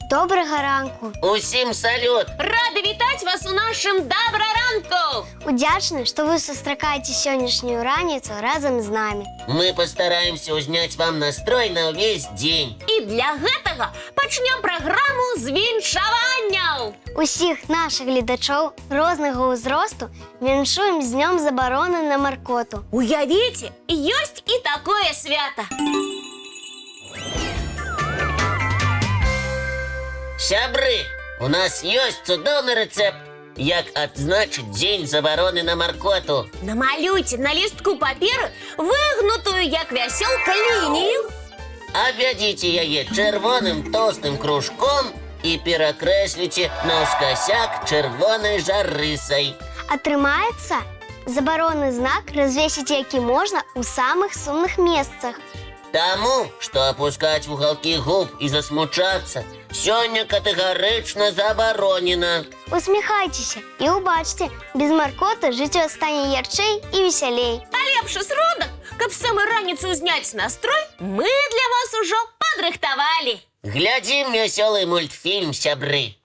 Доброго ранку. Усім салют! Рады вітаць вас у нашым добраранку! Удзячны, што вы сустракаеце сённяшнюю раніцу разам з намі. Мы постараемся узняць вам настрой на ўвесь дзень. І для гэтага пачнем праграму з віншаванняў! Усіх нашых гледачоў рознага ўзросту віншуем з днём забароны на маркоту. Уявіце, ёсць і такое свята! Сябры, у нас ёсць цудоўны рэцэпт, як адзначыць дзень забароны на маркоту. Намалюйте на лістку паперы выгнутую, як вясёлка, лінію. Абвядзіце яе чырвоным тоўстым кружком і перакрэсліце наўскасяк чырвонай жаррысай. Атрымаецца? Забаронны знак развесіць які можна ў самых сумных месцах. Таму, што апускаць вугалкі губ і засмучацца сёння катэгарычна забаронена. Усміхайцеся і ўбачце, без маркоты жыццё стане ярчэй і весялей. А лепшы сродак, каб самай раніцу зняць настрой, мы для вас ужо падрыхтавалі. Глядзім вясёлы мультфільм, сябры.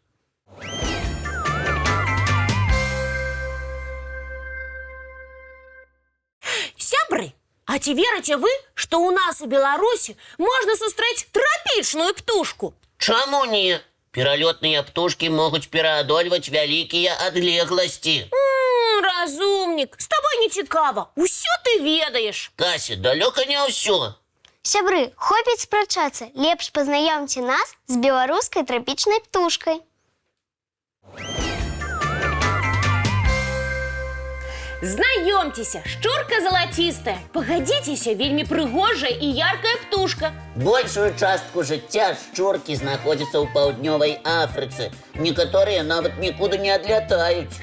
Сябры, а ці верыце вы, што ў нас у Беларусі можна сустрэць трапічную птушку? Чаму не? Пералётныя птушкі могуць пераадольваць вялікія адлегласці. Разумнік, з табой не цікава, усё ты ведаеш. Кася, далёка не ўсё. Сябры, хопіць спрачацца, лепш пазнаёмце нас з беларускай трапічнай птушкай. Знаёмцеся, шчурка залацістая. Пагадзіцеся, вельмі прыгожая і яркая птушка. Большую частку жыцця шчуркі знаходзяцца ў паўднёвай Афрыцы. Некаторыя нават нікуды не адлятаюць.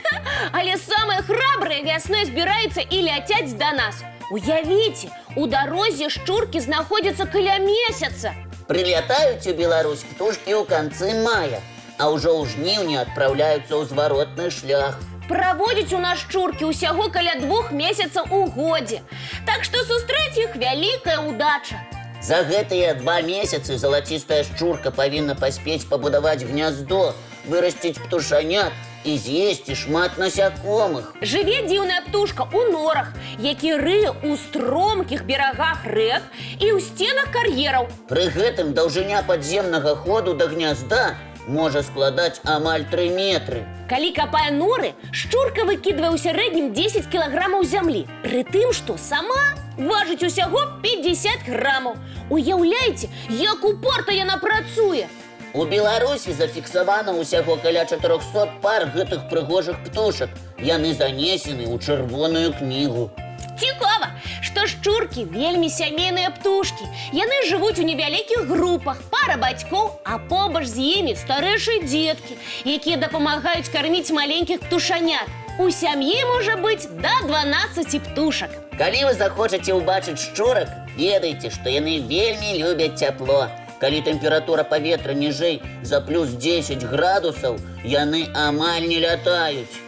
Але самыя храбрыя вясной збіраюцца і ляцяць да нас. Уявіце, у дарозе шчуркі знаходзяцца каля месяца. Прылятаюць у Беларусь птушкі ў канцы мая, а ўжо ў жніўні адпраўляюцца ў зваротны шлях. Праводзіць у нас шчуркі ўсяго каля 2 месяцаў у годзе. Так што сустрэць іх вялікая ўдача. За гэтыя 2 месяцы залацістая шчурка павінна паспець пабудаваць гняздо, вырасціць птушанят і з'есці шмат насякомых. Жыве дзіўная птушка ў норах, які рые ў стромкіх берагах рэк і ў сценах кар'ераў. Пры гэтым даўжыня падземнага ходу да гнязда можа складаць амаль 3 метры. Калі капае норы, шчурка выкідвае ў сярэднім 10 кілаграмаў зямлі, пры тым, што сама важыць усяго 50 грамаў. Уяўляеце, як упорта яна працуе! У Беларусі зафіксавана ўсяго каля 400 пар гэтых прыгожых птушак. Яны занесены ў чырвоную кнігу. Цікава, што шчуркі вельмі сямейныя птушкі. Яны жывуць у невялікіх групах, пара бацькоў, а побач з імі старэйшыя дзеткі, якія дапамагаюць карміць маленькіх птушанят. У сям'і можа быць да 12 птушак. Калі вы захочаце ўбачыць шчурак, ведайце, што яны вельмі любяць цяпло. Калі тэмпература паветра ніжэй за плюс 10 градусаў, яны амаль не лятаюць.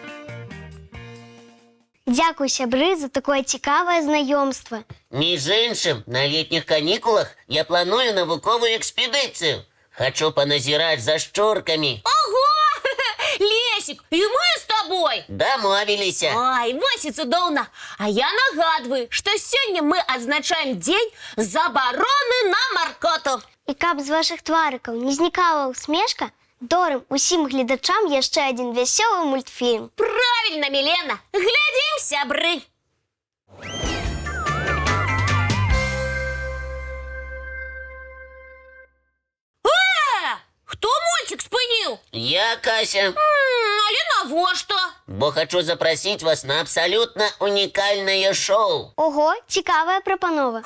Дзякуй, сябры, за такое цікавае знаёмства. Між іншым, на летніх канікулах я планую навуковую экспедыцыю. Хачу паназіраць за шчуркамі. Ого! Лесік, і мы з табой! Дамовіліся. Ай, вось і цудоўна! А я нагадваю, што сёння мы адзначаем дзень забароны на маркоту. І каб з вашых тварыкаў не знікала усмешка, дорым усім гледачам яшчэ адзін вясёлы мультфільм. Правильно, Мілена! Глядзім, сябры! Хто мультик спыніў? Я, Кася. Але навошта? Бо хачу запрасіць вас на абсалютна унікальнае шоу. Ого, цікавая прапанова.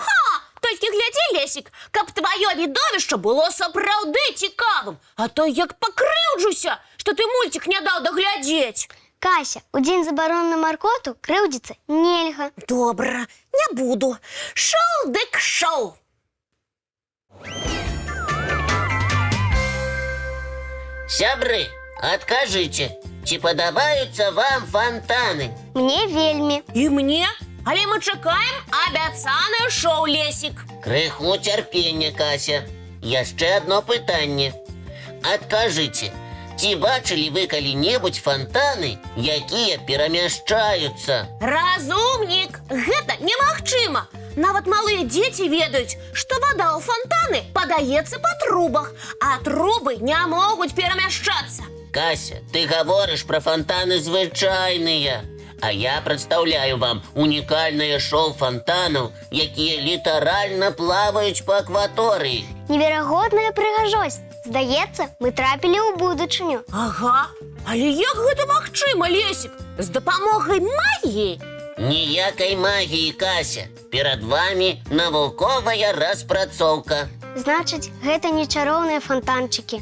Толькі глядзі, Лесік, каб тваё відовішча было сапраўды цікавым. А то як пакрыўджуся, што ты мультик не даў даглядзець. Кася, у дзень забароны на маркоту крыўдзіцца нельга. Добра, не буду. Шоу дык шоу. Сябры, адкажыце, ці падабаюцца вам фонтаны? Мне вельмі. І мне? Але мы чакаем абяцанае шоу, Лесік. Крыху цярпення, Кася. Яшчэ адно пытанне. адкажыце, ці бачылі вы калі-небудзь фонтаны, якія перамяшчаюцца? Разумнік, гэта немагчыма. Нават малыя дзеці ведаюць, што вада ў фонтаны падаецца па трубах, а трубы не могуць перамяшчацца. Кася, ты гаворыш пра фонтаны звычайныя. А я прадстаўляю вам унікальнае шоу фонтанаў, якія літаральна плаваюць па акваторыі. Неверагодная прыгажосць. Здаецца, мы трапілі ў будучыню. Ага, але як гэта магчыма, Лесік? З дапамогай магіі? Ніякай магіі, Кася. Перад вамі навуковая распрацоўка. Значыць, гэта не чароўныя фонтанчыкі.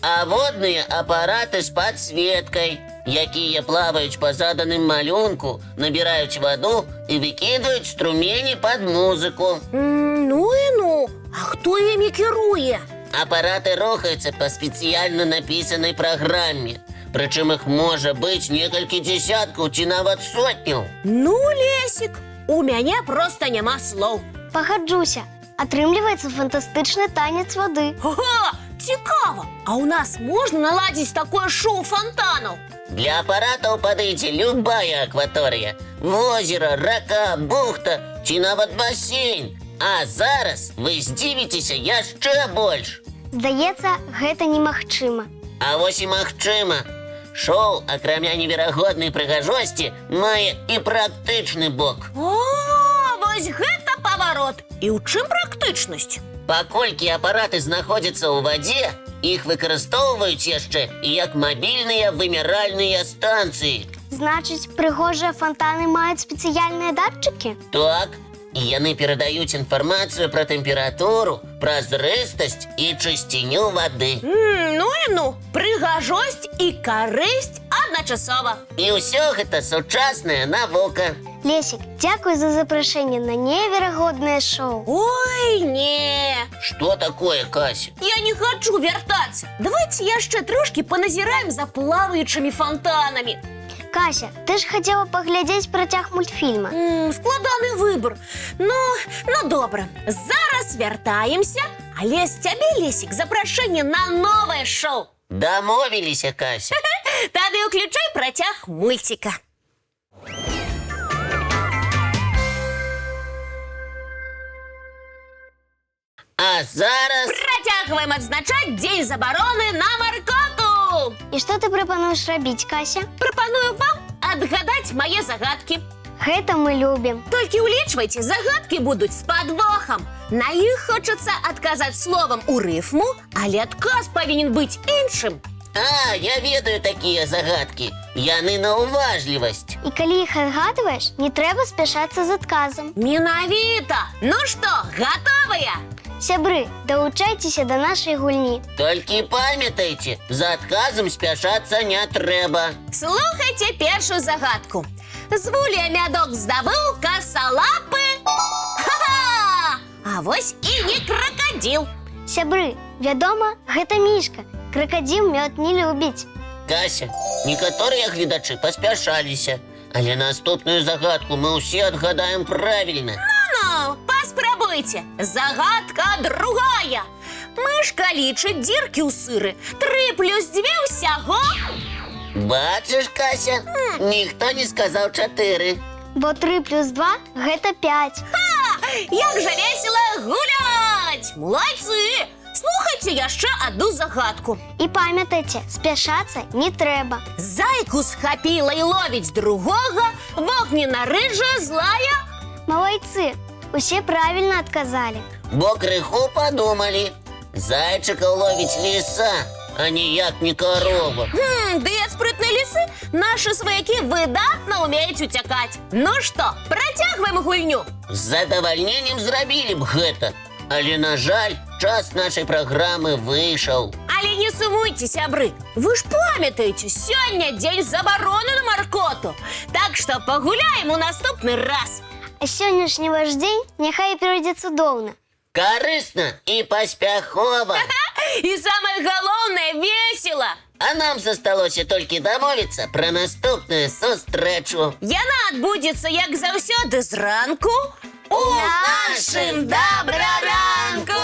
А водныя апараты з падсветкай, якія плаваюць па заданым малюнку, набіраюць ваду і выкідваюць струмені пад музыку. Ну і ну, а хто імі кіруе? Апараты рухаюцца па спецыяльна напісанай праграме. Прычым іх можа быць некалькі дзесяткаў ці нават сотняў. Ну, Лесік, у мяне проста няма слоў. Пагаджуся. Атрымліваецца фантастычны танец вады. Ага, цікава! А ў нас можна наладзіць такое шоу фонтанаў? Для апаратаў падыдзе любая акваторыя. Возера, рака, бухта ці нават басейн. А зараз вы здзівіцеся яшчэ больш. Здаецца, гэта немагчыма. А вось і магчыма. Шоу, акрамя неверагоднай прыгажосці, мае і практычны бок. О, вось гэта паварот! І ў чым практычнасць? Паколькі апараты знаходзяцца ў вадзе, іх выкарыстоўваюць яшчэ і як мабільныя вымяральныя станцыі. Значыць, прыгожыя фонтаны маюць спецыяльныя датчыкі? Так, і яны перадаюць інфармацыю пра тэмпературу, празрыстасць і чысціню вады. Ну і ну, прыгажосць і карысць адначасова. І ўсё гэта сучасная навука. Лесік, дзякуй за запрашэнне на неверагоднае шоу. Ой, не! Што такое, Кася? Я не хочу вяртацца. Давайте яшчэ трошкі паназіраем за плаваючымі фонтанамі. Кася, ты ж хацела паглядзець працяг мультфільма. Складаны выбор. Ну добра. Зараз вяртаемся, але з цябе, Лесік, запрашэнне на новае шоу. Дамовіліся, Кася. Тады ўключай працяг мульціка. А зараз... Працягваем адзначаць дзень забароны на маркоту. І што ты прапануеш рабіць, Кася? Прапаную вам адгадаць мае загадкі. Гэта мы любім. Толькі ўлічвайце, загадкі будуць з падвохам. На іх хочацца адказаць словам у рыфму, але адказ павінен быць іншым. А, я ведаю такія загадкі. Яны на уважлівасць. І калі іх адгадваеш, не трэба спяшацца з адказам. Менавіта! Ну што, гатовыя? Сябры, далучайцеся да нашай гульні. Толькі памятайце, за адказам спяшацца не трэба. Слухайце першую загадку. З вулія мядок здабыў касалапы. Ха-ха! А вось і не кракадзіл. Сябры, вядома, гэта мішка. Кракадзіл мёд не любіць. Кася, некаторыя гледачы паспяшаліся, але наступную загадку мы ўсе адгадаем правільна. Ну, паспрабуйце. Загадка другая. Мышка лічыць дзіркі ў сыры. 3 плюс 2 ўсяго. Бачыш, Кася, ніхто не сказаў 4. Бо 3 плюс 2 – гэта 5. Як жа весела гуляць! Молодцы! Слухайце яшчэ адну загадку. І памятайце, спяшацца не трэба. Зайку схапіла і ловіць другога, вогнена рыжая злая. Малайцы, усе правільна адказалі. Бо крыху падумалі. Зайчыка ловіць ліса, а ніяк не карова. Ды спрытныя лісы нашы сваякі выдатна ўмеюць уцякаць. Ну што, працягваем гульню. З задавальненнем зрабілі б гэта. Але, на жаль, час нашай праграмы выйшаў. Але не сумуйце, сябры. Вы ж памятаеце, сёння дзень забароны на маркоту. Так што пагуляем у наступны раз. А сённяшні ваш дзень няхай пройдзе цудоўна. Карысна і паспяхова. І самае галоўнае, весела. А нам засталося толькі дамовіцца пра наступную сустрэчу. Яна адбудзецца, як заўсёды, зранку У нашым добраранку!